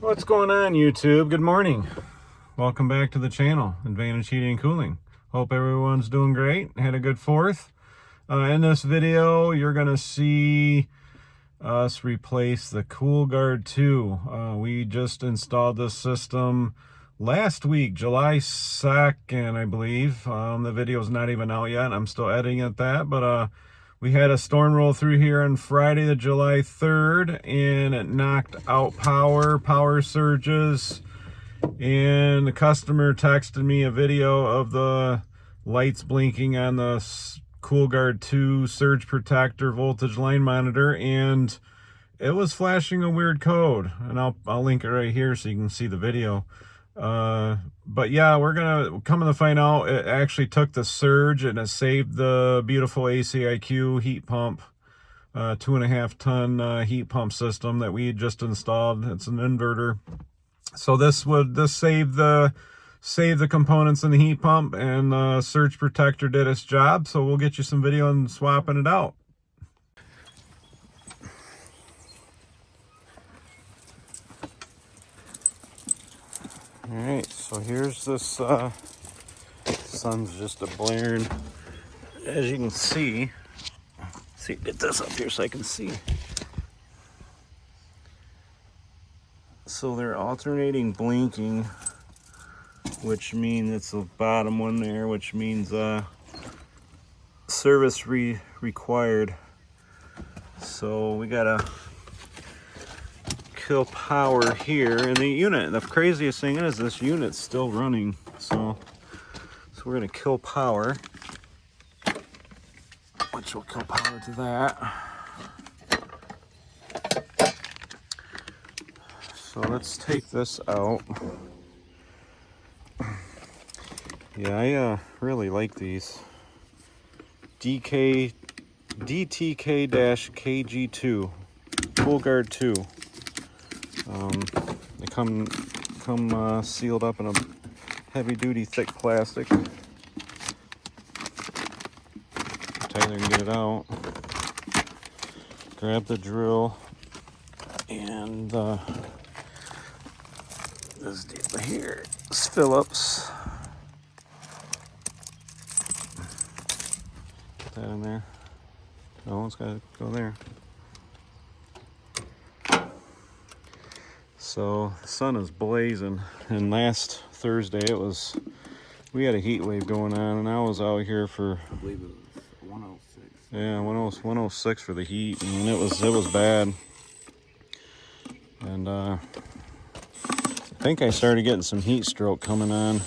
What's going on, YouTube? Good morning. Welcome back to the channel, Advantage Heating and Cooling. Hope everyone's doing great. Had a good 4th. In this video, you're going to see us replace the KoolGuard 2. We just installed this system last week, July 2nd, I believe. The video's not even out yet. I'm still editing at that, but we had a storm roll through here on Friday, the July 3rd, and it knocked out power surges, and the customer texted me a video of the lights blinking on the KoolGuard 2 surge protector voltage line monitor, and it was flashing a weird code, and I'll link it right here so you can see the video. But yeah, we're gonna come to find out it actually took the surge and it saved the beautiful ACIQ heat pump, 2.5 ton heat pump system that we just installed. It's an inverter, so this saved the components in the heat pump, and the surge protector did its job. So we'll get you some video on swapping it out. All right, so here's this, sun's just a blaring, as you can see. See, get this up here so I can see. So they're alternating blinking, which means it's the bottom one there, which means service required. So we gotta kill power here in the unit. The craziest thing is this unit's still running, so we're gonna kill power, which will kill power to that. So let's take this out. Yeah, I really like these DTK-KG2 KoolGuard 2. They come sealed up in a heavy-duty thick plastic. Tyler can get it out. Grab the drill and this deal here is Phillips. Put that in there. No, it's got to go there. So the sun is blazing, and last Thursday we had a heat wave going on, and I was out here for, I believe it was 106. Yeah, 106 for the heat, and it was bad. And I think I started getting some heat stroke coming on.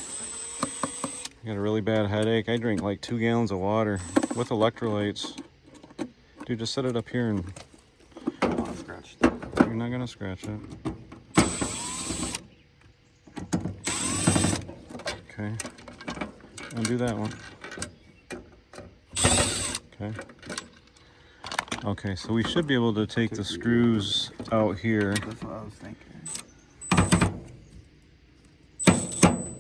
I got a really bad headache. I drink like 2 gallons of water with electrolytes. Dude, just set it up here and Scratch that. you're not gonna scratch it. Okay, undo that one. Okay. Okay, so we should be able to take the screws out here. That's what I was thinking.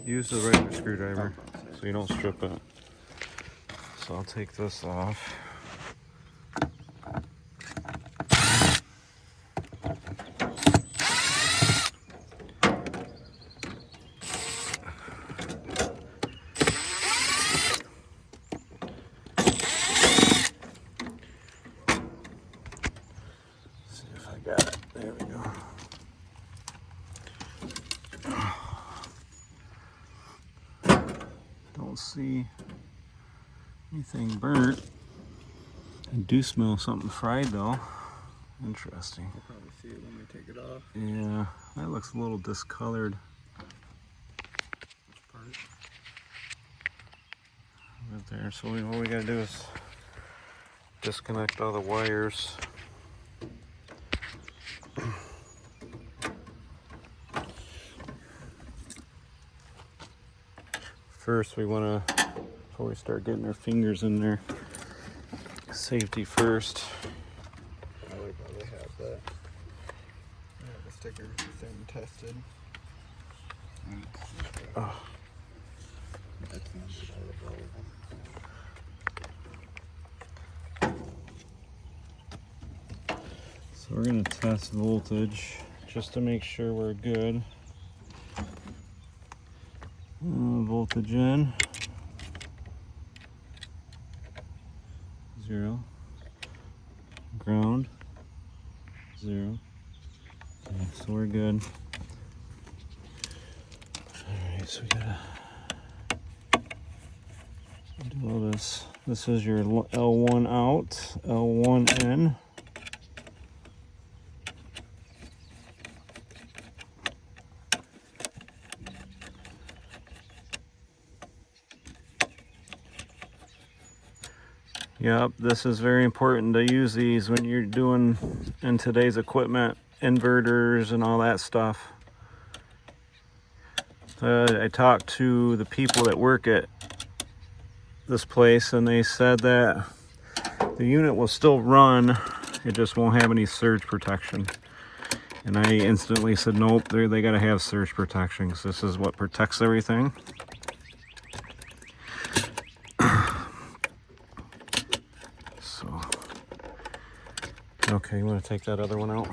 Use the regular screwdriver so you don't strip it. So I'll take this off. There we go. Don't see anything burnt. I do smell something fried though. Interesting. I'll probably see it when we take it off. Yeah, that looks a little discolored. Which part? Right there. So what we gotta do is disconnect all the wires. First, we want to, before we start getting our fingers in there, safety first. I like how they have that. They have the sticker saying tested. Oh. That's not So we're going to test voltage just to make sure we're good. Voltage in. 0. Ground. 0. Okay, so we're good. Alright, so we gotta do all this. This is your L1 out, L1 in. Yep, this is very important to use these when you're doing, in today's equipment, inverters and all that stuff. I talked to the people that work at this place and they said that the unit will still run, it just won't have any surge protection. And I instantly said, nope, they gotta have surge protection because this is what protects everything. So, okay, you wanna take that other one out?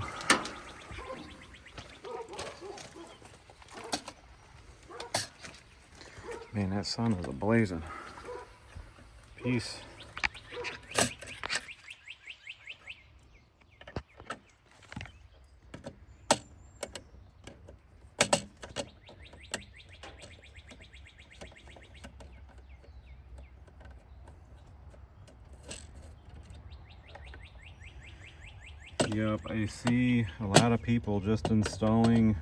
Man, that sun is ablazing. Peace. Yep, I see a lot of people just installing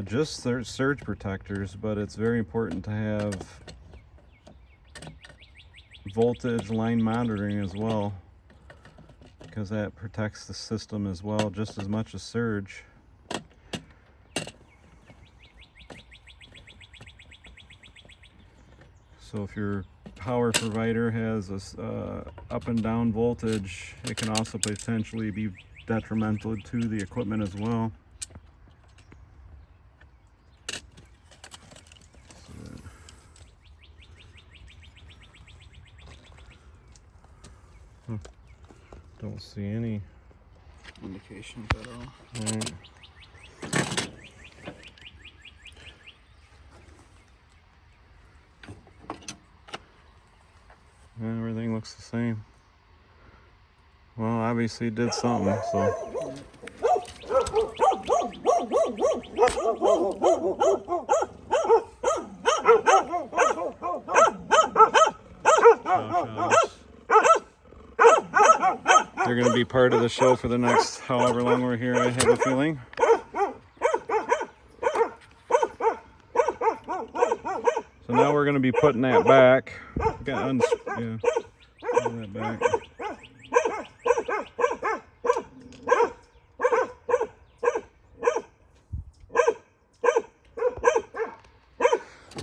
just surge protectors, but it's very important to have voltage line monitoring as well, because that protects the system as well, just as much as surge. So if your power provider has a up and down voltage, it can also potentially be detrimental to the equipment as well. Don't see any indications at all. Right. Yeah, everything looks the same. Well, obviously it did something, so. They're going to be part of the show for the next however long we're here, I have a feeling. So now we're going to be putting that back. Putting that back.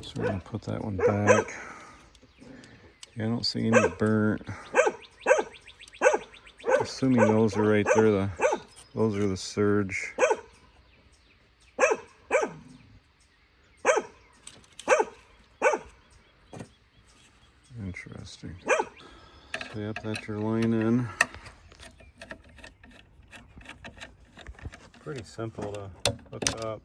So we're going to put that one back. Yeah, I don't see any burnt. Assuming those are right there, those are the surge. Interesting. So yep, that's your line in. Pretty simple to hook up.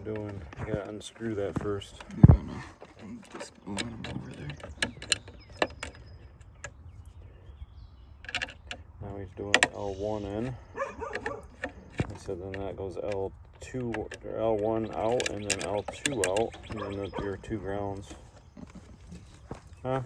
Doing, you gotta unscrew that first. Yeah, no. I'm just moving them over there. Now he's doing L1 in. And so then that goes L2 or L1 out and then L2 out, and then your 2 grounds. Huh?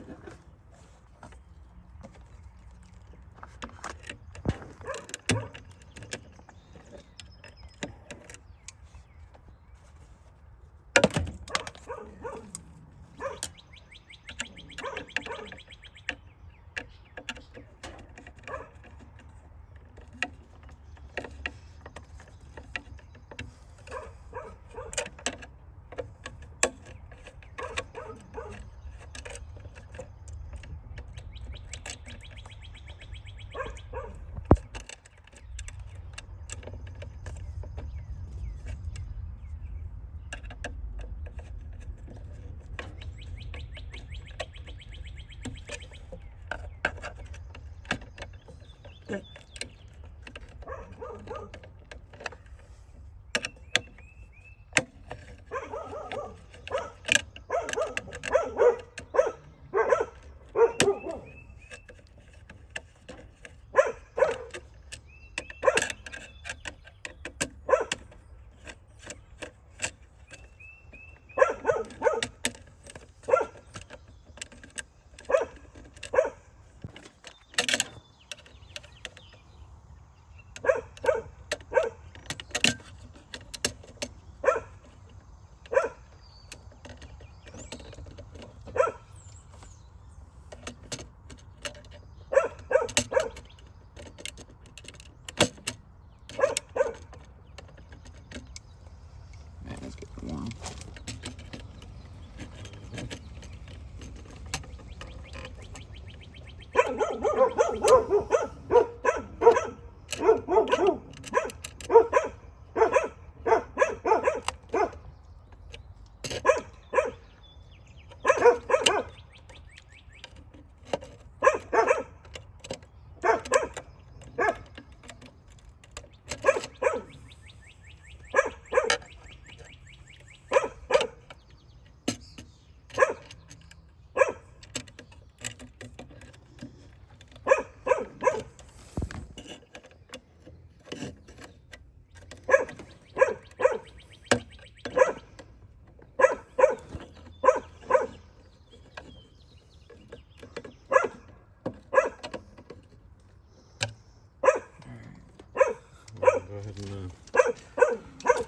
ahead and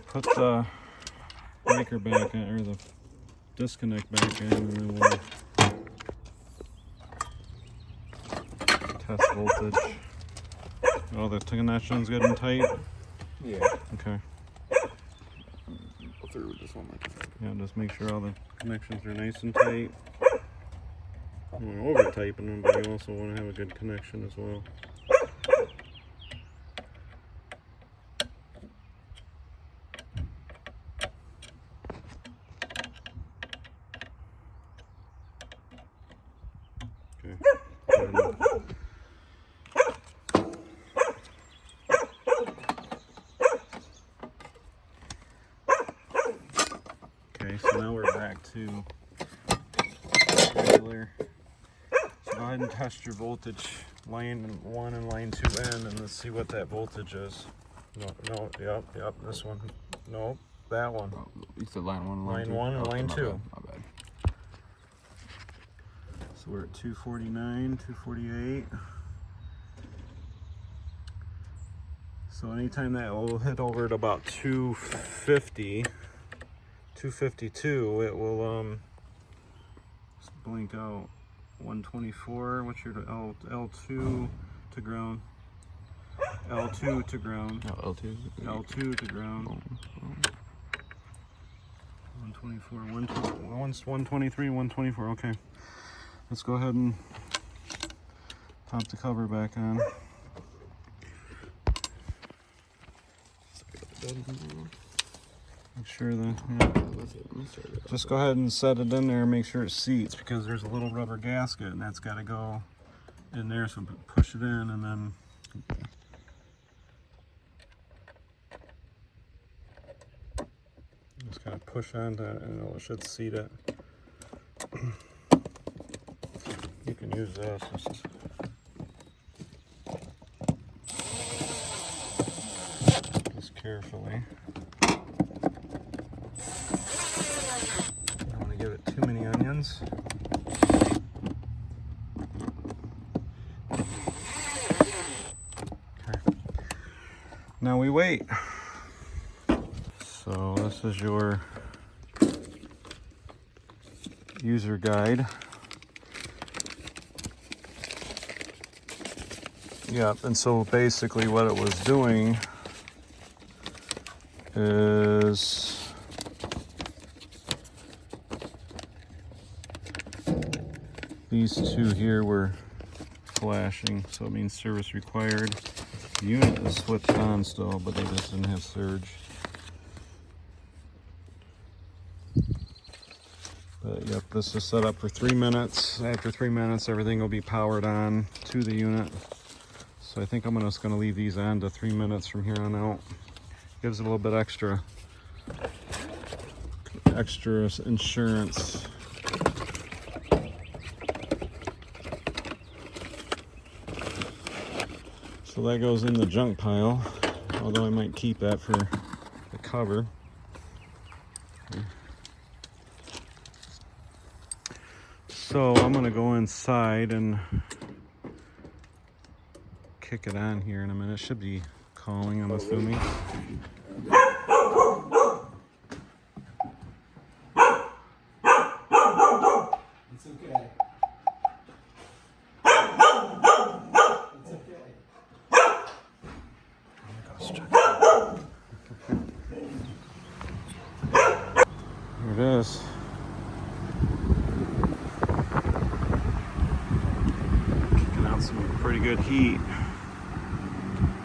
put the breaker back in, or the disconnect back in, and then we'll test voltage. Oh, the connection's good and tight? Yeah. Okay. Go through with this one more time. Yeah, just make sure all the connections are nice and tight. You don't want to over tighten them, but you also want to have a good connection as well. Okay. Okay, so now we're back to regular. So go ahead and test your voltage, line 1 and line 2 in, and let's see what that voltage is. No, yep, this one. No, that one. Oh, you said line 1 and line 2? Line 1 and line 2. My bad. So we're at 249, 248. So anytime that will hit over at about 250, 252, it will blink out. 124, what's your L2 to ground? L2 to ground. Oh, L2? L2 to ground. 124, 123, 124, okay. Let's go ahead and pop the cover back on. Make sure that, just go ahead and set it in there and make sure it seats, because there's a little rubber gasket and that's got to go in there, so push it in and then just kind of push on that and it should seat it. You can use this. Just carefully. Don't want to give it too many onions. Okay. Now we wait. So this is your user guide. Yep, and so basically what it was doing is these two here were flashing, so it means service required. The unit is switched on still, but they just didn't have surge. But yep, this is set up for 3 minutes. After 3 minutes, everything will be powered on to the unit. So I think I'm just going to leave these on to 3 minutes from here on out. Gives it a little bit extra insurance. So that goes in the junk pile, although I might keep that for the cover. So I'm going to go inside and kick it on here in a minute. It should be calling, I'm assuming. It's okay. Here it is. Kicking out some pretty good heat.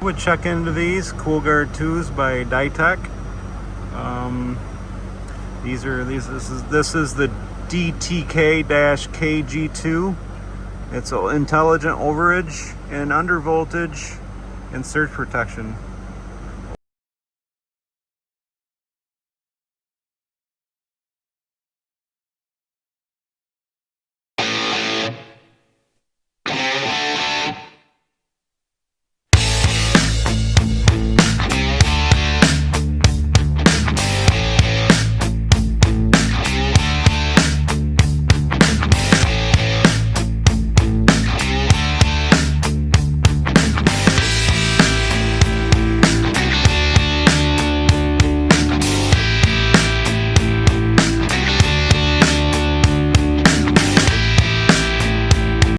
Would check into these KoolGuard 2s by Dytech. This is the DTK-KG2. It's an intelligent overage and under voltage and surge protection.